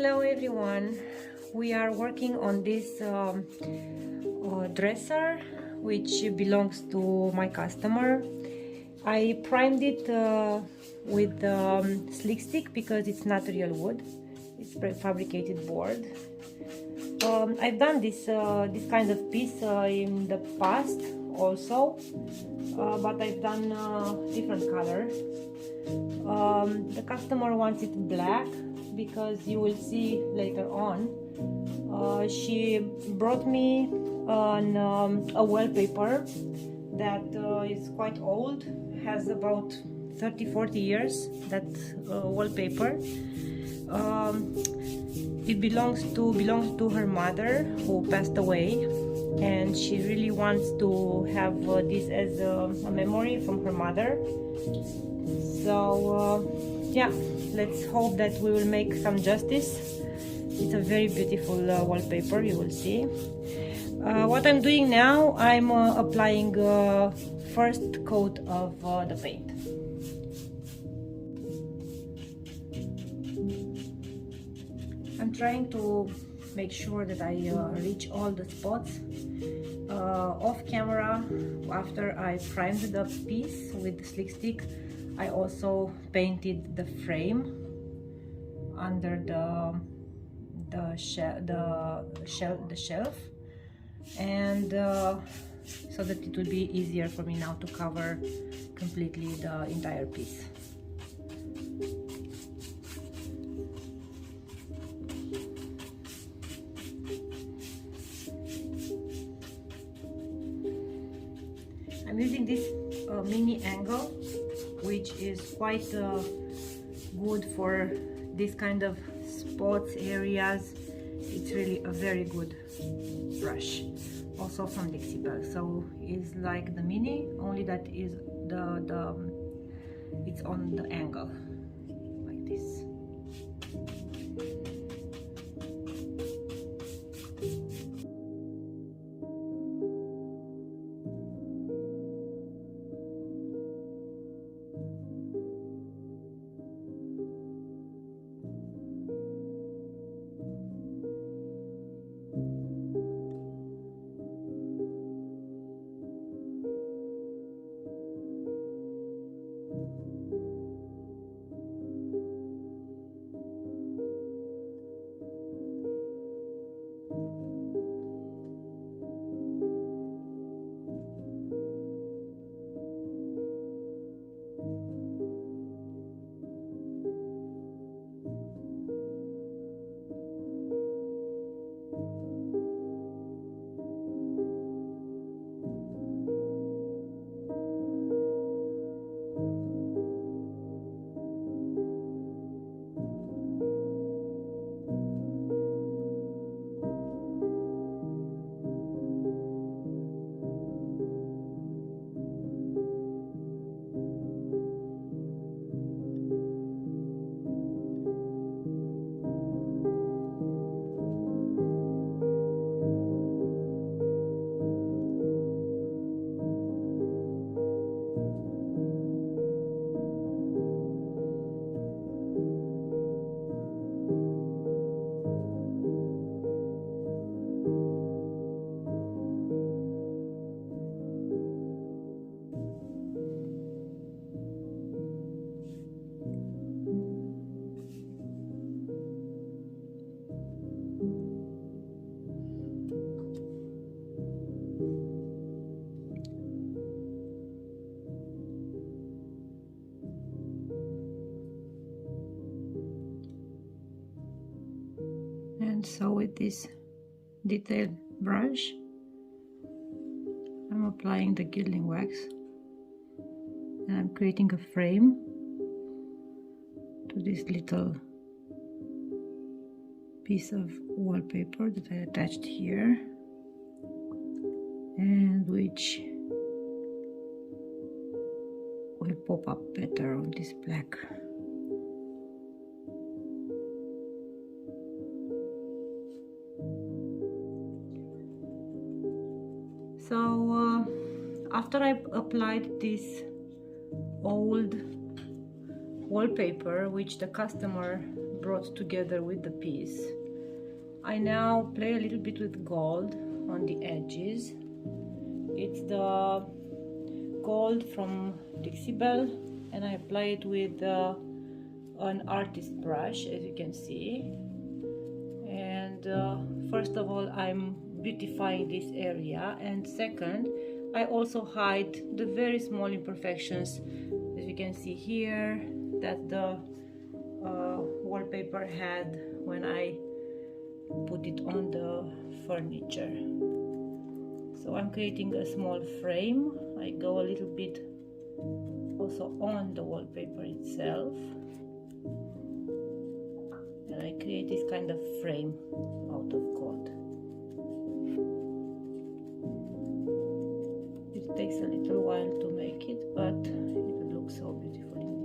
Hello everyone, we are working on this dresser which belongs to my customer. I primed it with slick stick because it's not real wood, it's prefabricated board. I've done this kind of piece in the past also, but I've done different color. The customer wants it black because you will see later on. She brought me a wallpaper that is quite old, has about 30-40 years, that wallpaper. It belongs to her mother who passed away, and she really wants to have this as a memory from her mother. So yeah, let's hope that we will make some justice. It's a very beautiful wallpaper, you will see. What I'm doing now, I'm applying first coat of the paint. I'm trying to make sure that I reach all the spots. Off camera, after I primed the piece with the slick stick, I also painted the frame under the shelf, and so that it will be easier for me now to cover completely the entire piece. I'm using this mini angle, which is quite good for this kind of spots areas. It's really a very good brush, also from Dixie Belle. So it's like the mini, only that is it's on the angle like this. And so with this detailed brush, I'm applying the gilding wax, and I'm creating a frame to this little piece of wallpaper that I attached here, and which will pop up better on this black. So after I applied this old wallpaper, which the customer brought together with the piece. I now play a little bit with gold on the edges. It's the gold from Dixie Belle, and I apply it with an artist brush, as you can see. And first of all, I'm beautifying this area, and second, I also hide the very small imperfections, as you can see here, that the wallpaper had when I put it on the furniture. So I'm creating a small frame. I go a little bit also on the wallpaper itself, and I create this kind of frame out of gold. It takes a little while to make it, but it will look so beautifully